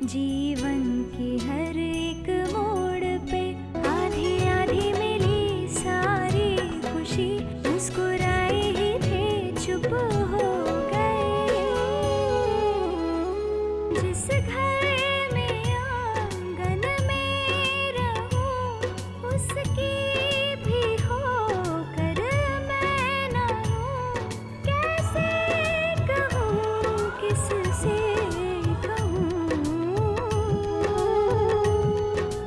जीवन की हर एक मोड़ पे आधी आधी मिली सारी खुशी, मुस्कुराए ही थे चुप हो गए। जिस घर में आंगन में रहूं उसकी भी होकर मैं ना हूं। कैसे कहूं किससे कहूं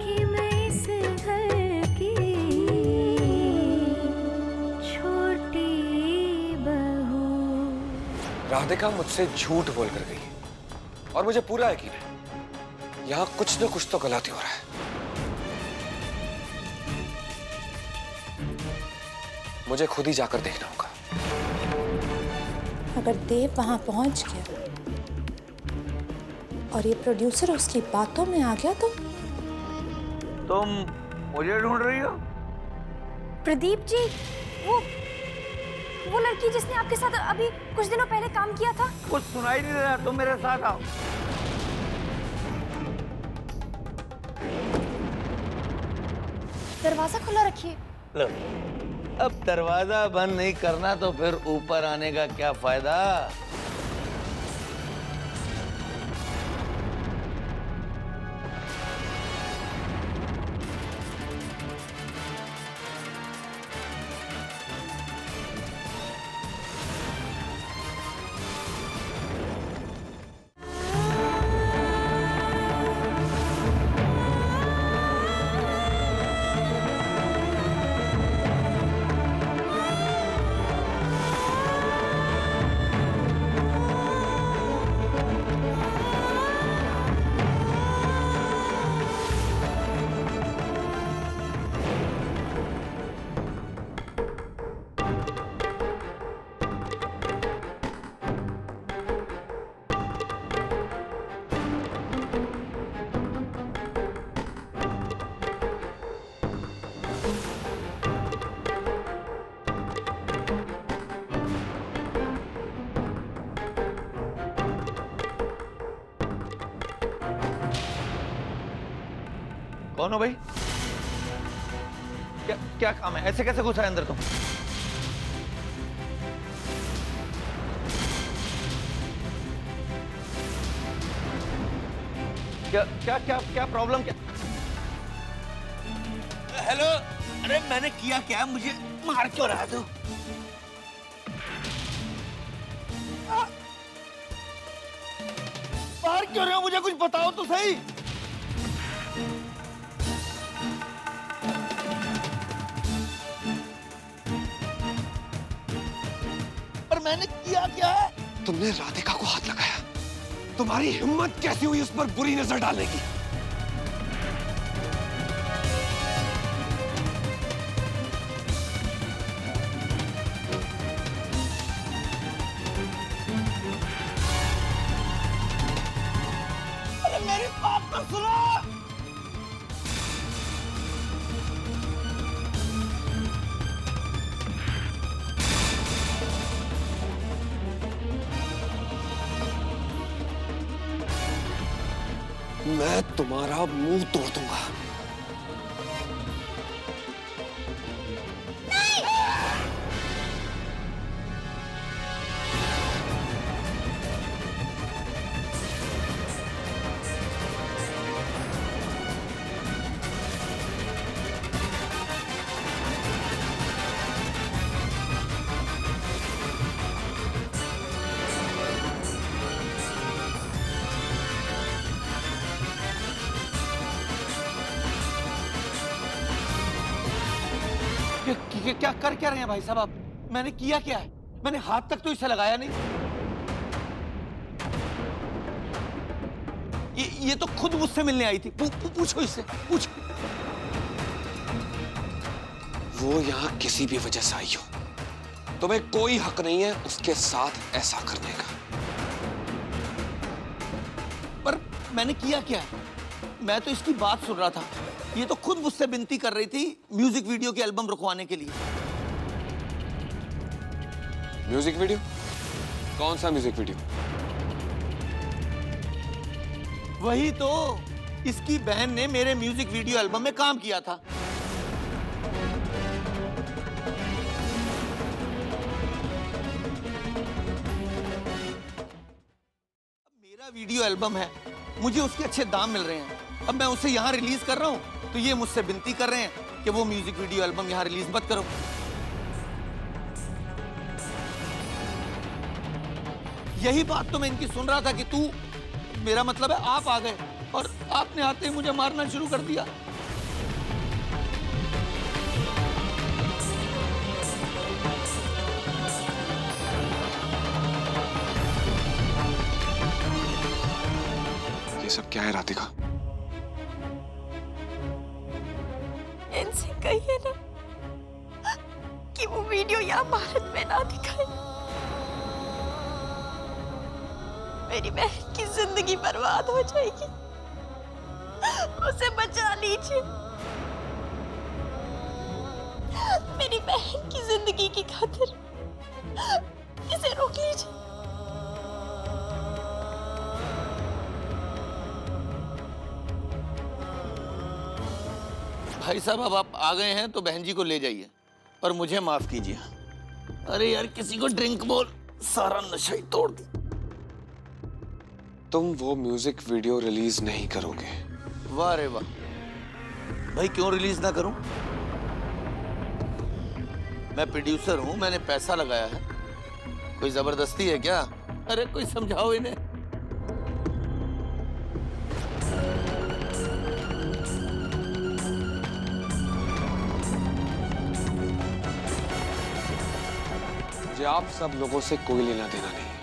कि मैं इस घर की छोटी बहू। राधिका मुझसे झूठ बोल कर गई और मुझे पूरा यकीन है यहाँ कुछ न कुछ तो गलत हो रहा है। मुझे खुद ही जाकर देखना होगा। अगर देव वहां पहुंच गया और ये प्रोड्यूसर उसकी बातों में आ गया तो तुम मुझे ढूंढ रही हो? प्रदीप जी, वो लड़की जिसने आपके साथ अभी कुछ दिनों पहले काम किया था। कुछ सुनाई नहीं दे रहा, तुम मेरे साथ आओ। दरवाजा खुला रखिए। लो, अब दरवाजा बंद नहीं करना तो फिर ऊपर आने का क्या फायदा? कौन हो भाई? क्या क्या काम है? ऐसे कैसे घुसा है अंदर तुम? क्या क्या क्या क्या प्रॉब्लम क्या? हेलो, अरे मैंने किया क्या? मुझे मार क्यों रहा है तू? मार क्यों रहे हो? मुझे कुछ बताओ तो सही। मैंने किया क्या है? तुमने राधिका को हाथ लगाया। तुम्हारी हिम्मत कैसी हुई उस पर बुरी नजर डालने की? अरे मेरी बात तो सुनो। मैं तुम्हारा मुंह तोड़ दूंगा। क्या कर क्या रहे हैं भाई साहब आप? मैंने किया क्या है? मैंने हाथ तक तो इसे लगाया नहीं। ये तो खुद मुझसे मिलने आई थी। पूछो इससे, पूछो। वो यहाँ किसी भी वजह से आई हो, तुम्हें कोई हक नहीं है उसके साथ ऐसा करने का। पर मैंने किया क्या है? मैं तो इसकी बात सुन रहा था। ये तो खुद मुझसे विनती कर रही थी म्यूजिक वीडियो की एल्बम रुकवाने के लिए। Music video? कौन सा म्यूजिक वीडियो? वही तो, इसकी बहन ने मेरे म्यूजिक वीडियो एल्बम में काम किया था। मेरा वीडियो एल्बम है, मुझे उसके अच्छे दाम मिल रहे हैं। अब मैं उसे यहाँ रिलीज कर रहा हूँ तो ये मुझसे विनती कर रहे हैं कि वो म्यूजिक वीडियो एल्बम यहाँ रिलीज मत करो। यही बात तो मैं इनकी सुन रहा था कि तू, मेरा मतलब है आप आ गए और आपने आते ही मुझे मारना शुरू कर दिया। ये सब क्या है राधिका? इनसे कहिए ना कि वो वीडियो यहाँ भारत में ना दिखाए। मेरी बहन की जिंदगी बर्बाद हो जाएगी, उसे बचा लीजिए। मेरी बहन की जिंदगी की खातिर इसे रोक लीजिए। भाई साहब, अब आप आ गए हैं तो बहन जी को ले जाइए और मुझे माफ कीजिए। अरे यार, किसी को ड्रिंक बोल, सारा नशा ही तोड़ दी। तुम वो म्यूजिक वीडियो रिलीज नहीं करोगे? वाह रे वाह। भाई क्यों रिलीज ना करूं? मैं प्रोड्यूसर हूं, मैंने पैसा लगाया है। कोई जबरदस्ती है क्या? अरे कोई समझाओ इन्हें। मुझे आप सब लोगों से कोई लेना देना नहीं है।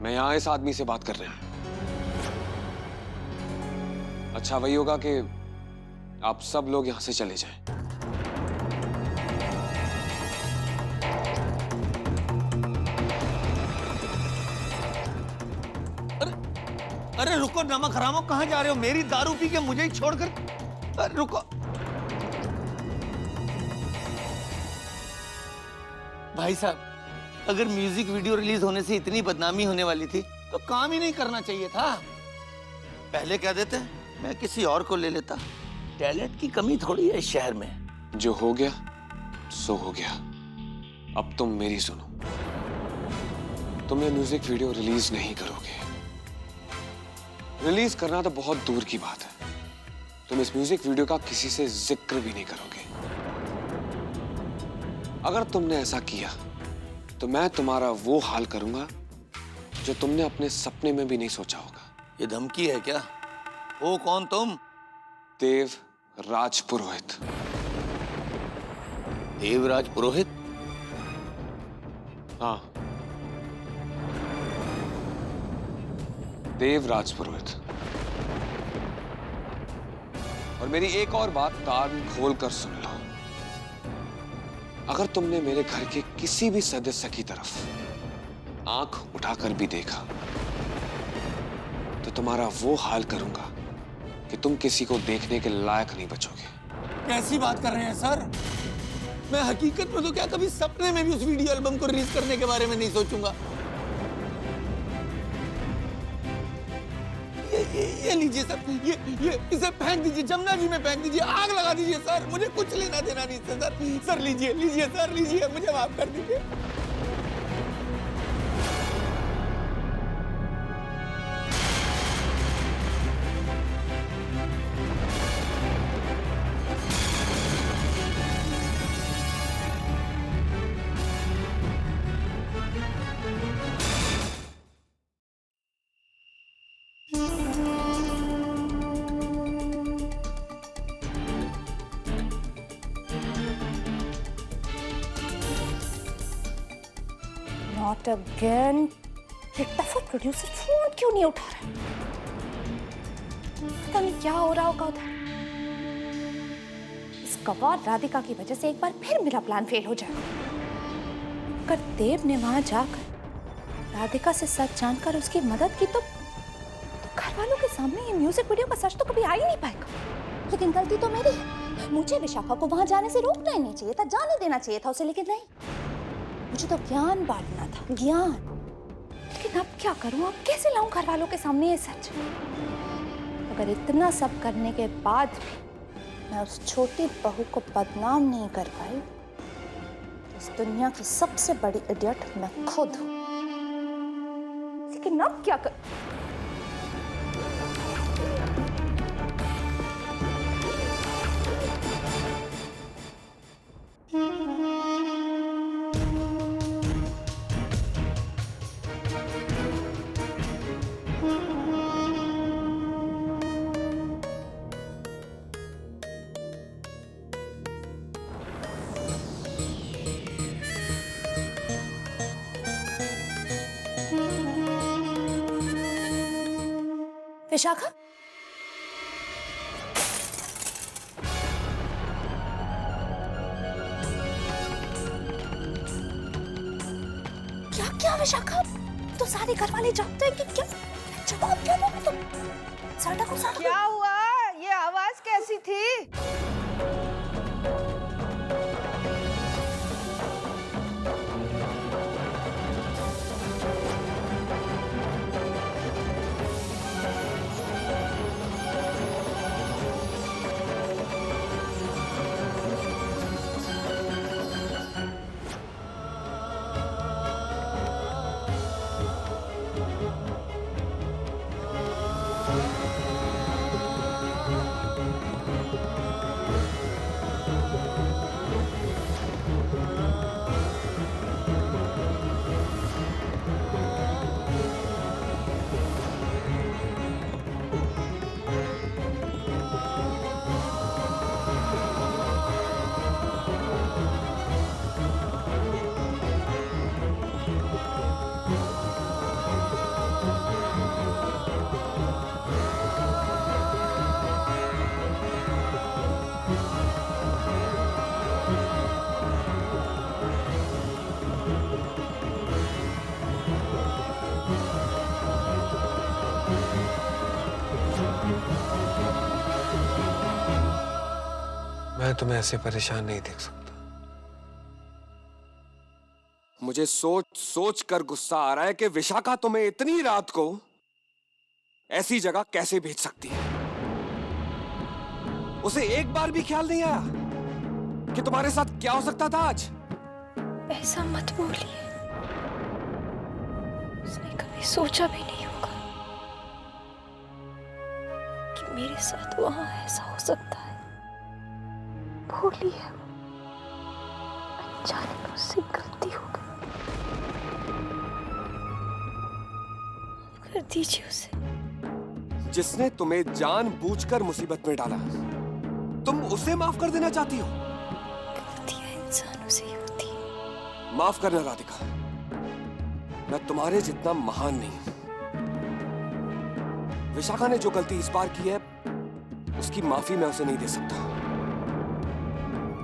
मैं यहां इस आदमी से बात कर रहा हूं। अच्छा वही होगा कि आप सब लोग यहां से चले जाएं। अरे रुको नमक हरामो, कहां जा रहे हो? मेरी दारू पी के मुझे ही छोड़कर। अरे रुको भाई साहब, अगर म्यूजिक वीडियो रिलीज होने से इतनी बदनामी होने वाली थी तो काम ही नहीं करना चाहिए था। पहले कह देते मैं किसी और को ले लेता। टैलेंट की कमी थोड़ी है इस शहर में। जो हो गया सो हो गया। अब तुम मेरी सुनो। तुम ये म्यूजिक वीडियो रिलीज नहीं करोगे। रिलीज करना तो बहुत दूर की बात है, तुम इस म्यूजिक वीडियो का किसी से जिक्र भी नहीं करोगे। अगर तुमने ऐसा किया तो मैं तुम्हारा वो हाल करूंगा जो तुमने अपने सपने में भी नहीं सोचा होगा। ये धमकी है क्या? हो कौन तुम? देवराज पुरोहित। देवराज पुरोहित? हाँ, देवराज पुरोहित। और मेरी एक और बात कान खोल कर सुन लो। अगर तुमने मेरे घर के किसी भी सदस्य की तरफ आंख उठाकर भी देखा तो तुम्हारा वो हाल करूंगा कि तुम किसी को देखने के लायक नहीं बचोगे। कैसी बात कर रहे हैं सर? मैं हकीकत में तो क्या कभी सपने में भी उस वीडियो एल्बम को रिलीज करने के बारे में नहीं सोचूंगा। ये लीजिए सर, ये इसे फेंक दीजिए, जमुना जी में फेंक दीजिए, आग लगा दीजिए सर। मुझे कुछ लेना देना नहीं सर। सर लीजिए लीजिए सर, लीजिए, मुझे माफ कर दीजिए। Not again. ये टफर प्रोड्यूसर फोन क्यों नहीं उठा रहा? पता नहीं क्या हो रहा होगा उधर। इस गवार राधिका की वजह से एक बार फिर मेरा प्लान फेल हो जाएगा। अगर देव ने वहां जाकर राधिका से सच जानकर उसकी मदद की तो घर वालों के सामने ये म्यूजिक वीडियो का सच तो कभी आ ही नहीं पाएगा। लेकिन गलती तो मेरी है। मुझे विशाखा को वहां जाने से रोकना ही नहीं चाहिए था, जाने देना चाहिए था उसे। लेकिन नहीं, मुझे तो ज्ञान बांटना था, ज्ञान। लेकिन अब क्या करूं? अब कैसे लाऊं घर वालों के सामने ये सच? अगर इतना सब करने के बाद भी मैं उस छोटी बहू को बदनाम नहीं कर पाई, इस दुनिया की सबसे बड़ी इडियट मैं खुद हूं। लेकिन अब क्या कर? विशाखा, क्या क्या विशाखा? तो सारे घर वाले जानते हैं कि क्या? जवाब क्या दोगे तुम? साटा को साटा। क्या हुआ? ये आवाज कैसी थी? मैं तुम्हें ऐसे परेशान नहीं देख सकता। मुझे सोच सोच कर गुस्सा आ रहा है कि विशाखा तुम्हें इतनी रात को ऐसी जगह कैसे भेज सकती है। उसे एक बार भी ख्याल नहीं आया कि तुम्हारे साथ क्या हो सकता था आज? ऐसा मत बोलिए, उसने कभी सोचा भी नहीं होगा कि मेरे साथ वहां ऐसा हो सकता है। भूलिए, अचानक मुझसे गलती हो गई, कर दीजिए उसे। जिसने तुम्हें जानबूझकर मुसीबत में डाला, तुम उसे माफ कर देना चाहती हो? गलतियां इंसानों से ही होती है। माफ करना राधिका, मैं तुम्हारे जितना महान नहीं हूं। विशाखा ने जो गलती इस बार की है, उसकी माफी मैं उसे नहीं दे सकता।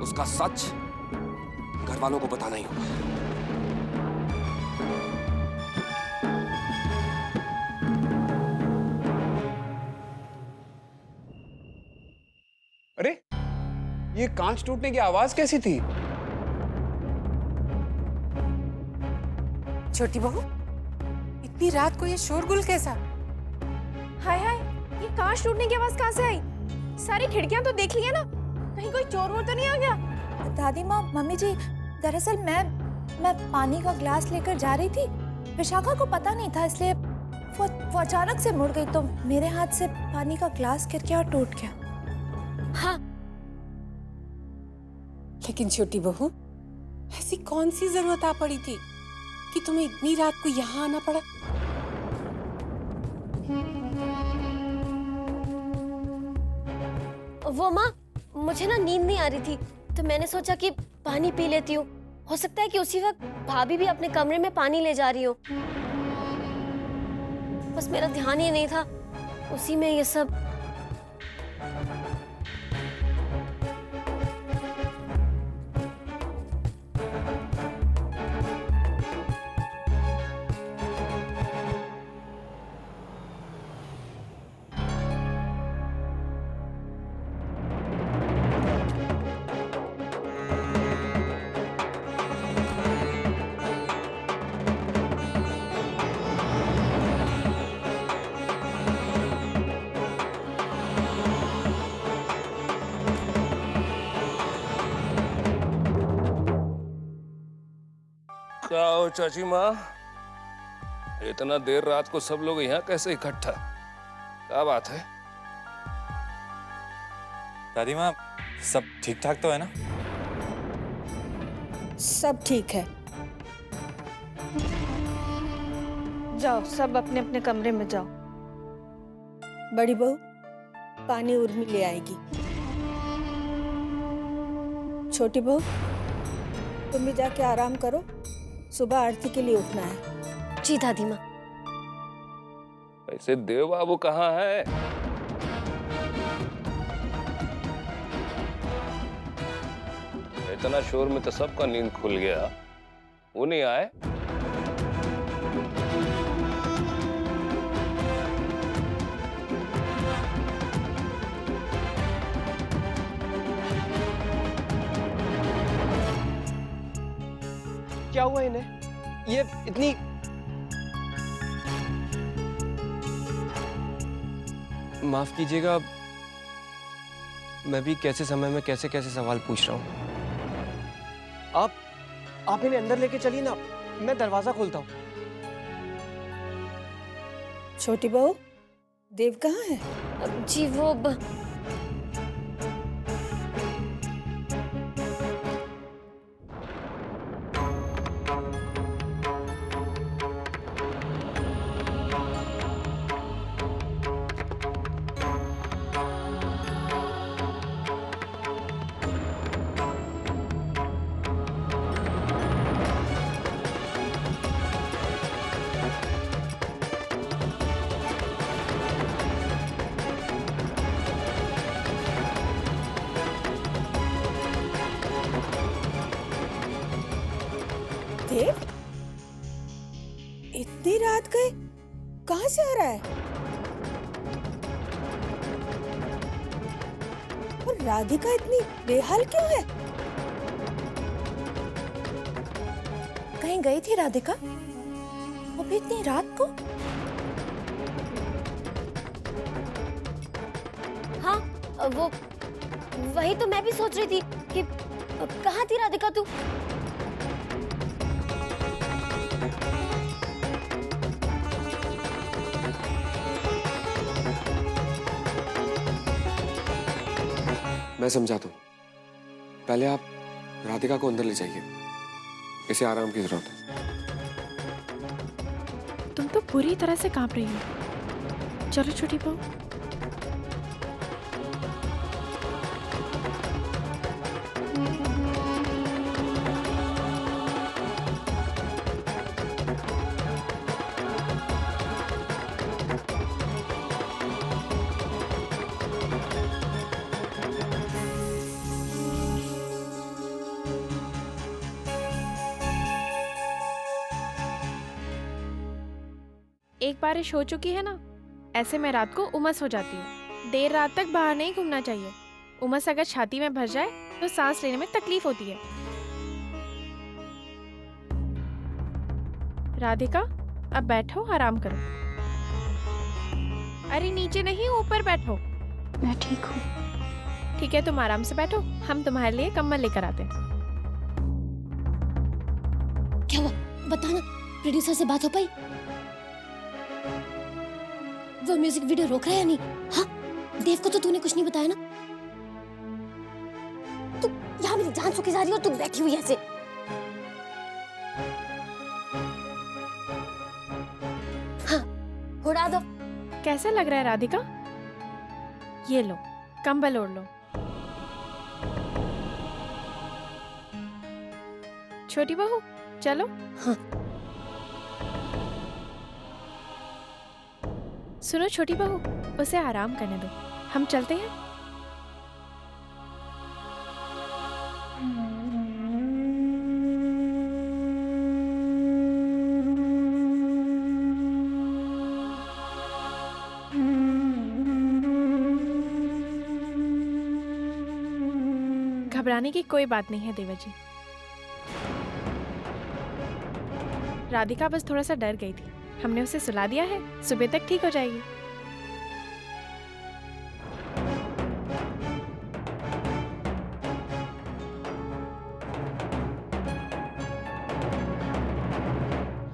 उसका सच घर वालों को बताना ही होगा। अरे, ये कांच टूटने की आवाज कैसी थी? छोटी बहू, इतनी रात को ये शोरगुल कैसा? हाय हाय, ये कांच टूटने की आवाज कहाँ से आई? सारी खिड़कियां तो देख ली है ना, कहीं कोई चोर वोर तो नहीं आ गया? दादी माँ, मम्मी जी, दरअसल मैं पानी का ग्लास लेकर जा रही थी। विशाखा को पता नहीं था, इसलिए वो अचानक से मुड़ गई, तो मेरे हाथ से पानी का ग्लास गिर गया और टूट गया। हाँ, लेकिन छोटी बहू, ऐसी कौन सी जरूरत आ पड़ी थी कि तुम्हें इतनी रात को यहाँ आना पड़ा? वो माँ, मुझे ना नींद नहीं आ रही थी, तो मैंने सोचा कि पानी पी लेती हूँ। हो सकता है कि उसी वक्त भाभी भी अपने कमरे में पानी ले जा रही हो। बस मेरा ध्यान ही नहीं था, उसी में ये सब। क्या हो चाची माँ, इतना देर रात को सब लोग यहाँ कैसे इकट्ठा? क्या बात है? दादी माँ, सब ठीक ठाक तो है ना? सब ठीक है। जाओ, सब अपने अपने कमरे में जाओ। बड़ी बहू, पानी उर्मी ले आएगी। छोटी बहू, तुम भी जाके आराम करो, सुबह आरती के लिए उठना है। जी दादी माँ। वैसे देव बाबू कहाँ है? इतना शोर में तो सबका नींद खुल गया, वो नहीं आए? क्या हुआ इन्हें? ये इतनी माफ कीजिएगा, मैं भी कैसे समय में कैसे कैसे सवाल पूछ रहा हूँ। आप इन्हें अंदर लेके चलिए ना, मैं दरवाजा खोलता हूँ। छोटी बहू, देव कहाँ है? जी वो देव, इतनी रात गए, कहाँ से आ रहा है? और राधिका इतनी बेहाल क्यों है? कहीं गई थी राधिका? वो भी इतनी रात को? हाँ, वो वही तो मैं भी सोच रही थी कि कहाँ थी राधिका तू? मैं समझाता हूँ, पहले आप राधिका को अंदर ले जाइए, इसे आराम की जरूरत है। तुम तो पूरी तरह से कांप रही हो। चलो छोटी बहू। एक बारिश हो चुकी है ना, ऐसे में रात को उमस हो जाती है। देर रात तक बाहर नहीं घूमना चाहिए। उमस अगर छाती में भर जाए तो सांस लेने में तकलीफ होती है। राधिका, अब बैठो, आराम करो। अरे नीचे नहीं, ऊपर बैठो। मैं ठीक हूँ। ठीक है, तुम आराम से बैठो, हम तुम्हारे लिए कंबल लेकर आते हैं। क्या हुआ? बताना, प्रोड्यूसर से बात हो पाई? वो म्यूजिक वीडियो रोक रहा है या नहीं? हाँ, देव को तो तूने कुछ नहीं बताया ना? तू यहाँ मेरी जान सुखी जा रही है और तू बैठी हुई ऐसे। हाँ, उड़ा दो। कैसा लग रहा है राधिका? ये लो, कंबल ओढ़ लो। छोटी बहू, चलो। हाँ। सुनो छोटी बहू, उसे आराम करने दो, हम चलते हैं। घबराने की कोई बात नहीं है देवा जी। राधिका बस थोड़ा सा डर गई थी, हमने उसे सुला दिया है, सुबह तक ठीक हो जाएगी।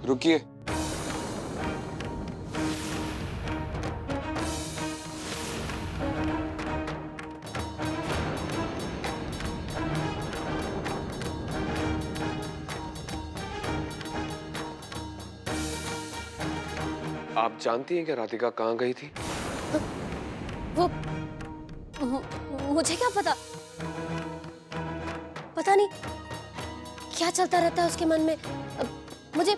रुकिए। आप जानती हैं कि राधिका कहाँ गई थी? वो मुझे क्या पता, पता नहीं क्या चलता रहता है उसके मन में। मुझे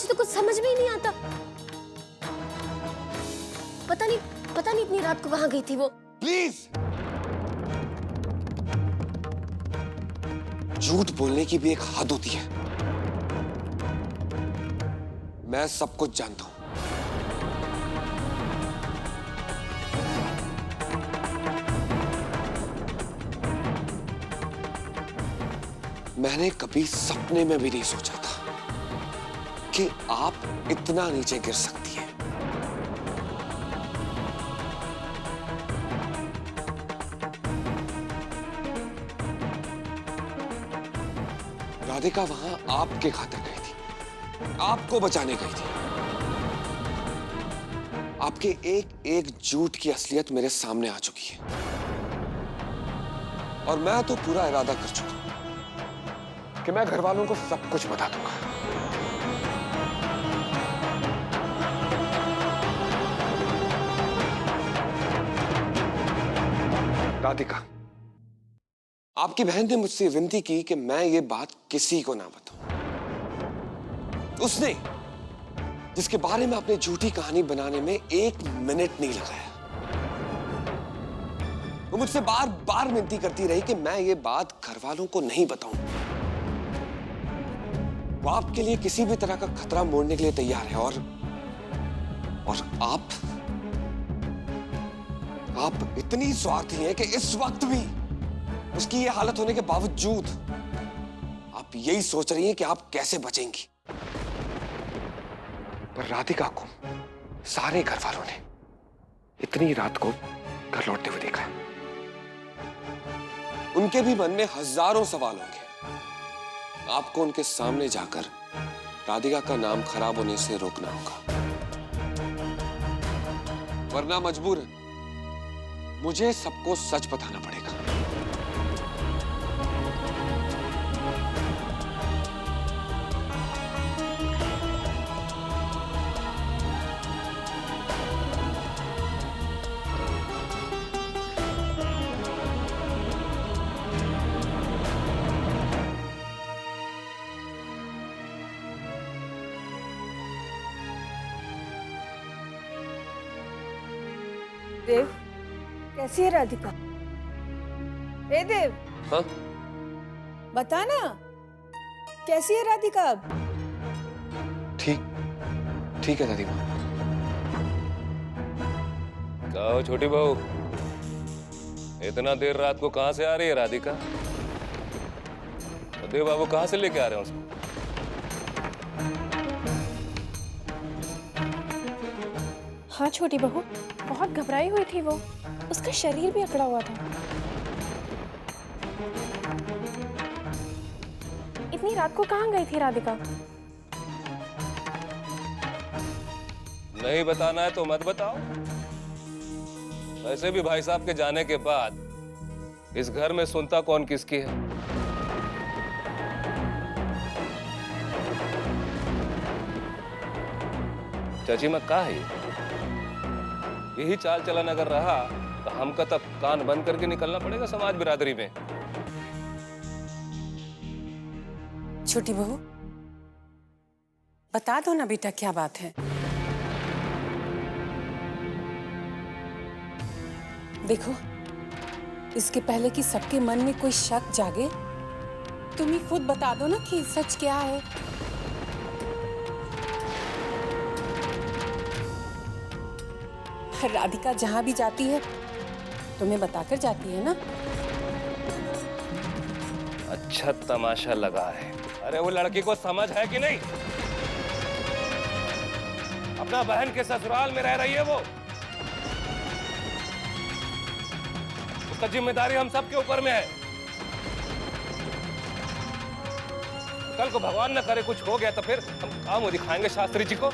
तो कुछ समझ में ही नहीं आता। पता नहीं इतनी रात को कहाँ गई थी वो। प्लीज, झूठ बोलने की भी एक हद होती है। मैं सब कुछ जानता हूं। मैंने कभी सपने में भी नहीं सोचा था कि आप इतना नीचे गिर सकती हैं। राधिका वहां आपके खातिर गई थी, आपको बचाने गई थी। आपके एक एक झूठ की असलियत मेरे सामने आ चुकी है और मैं तो पूरा इरादा कर चुका हूं कि मैं घर वालों को सब कुछ बता दूंगा। राधिका, आपकी बहन ने मुझसे विनती की कि मैं ये बात किसी को ना बताऊं। उसने, जिसके बारे में अपनी झूठी कहानी बनाने में 1 मिनट नहीं लगाया, वो मुझसे बार बार विनती करती रही कि मैं ये बात घर वालों को नहीं बताऊं। वो आपके लिए किसी भी तरह का खतरा मोड़ने के लिए तैयार है और आप इतनी स्वार्थी हैं कि इस वक्त भी उसकी ये हालत होने के बावजूद आप यही सोच रही हैं कि आप कैसे बचेंगी। पर राधिका को सारे घर वालों ने इतनी रात को घर लौटते हुए देखा है। उनके भी मन में हजारों सवाल होंगे। आपको उनके सामने जाकर राधिका का नाम खराब होने से रोकना होगा, वरना मजबूर है मुझे सबको सच बताना पड़ेगा। देव, कैसी है राधिका? ए देव, हाँ? बता ना, कैसी है राधिका अब? ठीक है दादी माँ। कहो छोटी बहू, इतना देर रात को कहां से आ रही है राधिका? देव बाबू कहां से लेके आ रहे हैं उसको? हाँ छोटी बहू, बहुत घबराई हुई थी वो। उसका शरीर भी अकड़ा हुआ था। इतनी रात को कहाँ गई थी राधिका? नहीं बताना है तो मत बताओ। वैसे भी भाई साहब के जाने के बाद इस घर में सुनता कौन किसकी है। चाची मैं कहा है, यही चाल चलन अगर रहा तो हमका तब कान बंद करके निकलना पड़ेगा समाज बिरादरी में। छोटी बहू, बता दो ना बेटा, क्या बात है? देखो, इसके पहले कि सबके मन में कोई शक जागे, तुम ही खुद बता दो ना कि सच क्या है। राधिका जहां भी जाती है तुम्हें बताकर जाती है ना। अच्छा तमाशा लगा है। अरे वो लड़की को समझ है कि नहीं? अपना बहन के ससुराल में रह रही है वो। उसका जिम्मेदारी हम सबके ऊपर में है। कल को भगवान न करे कुछ हो गया तो फिर हम काम वो दिखाएंगे शास्त्री जी को।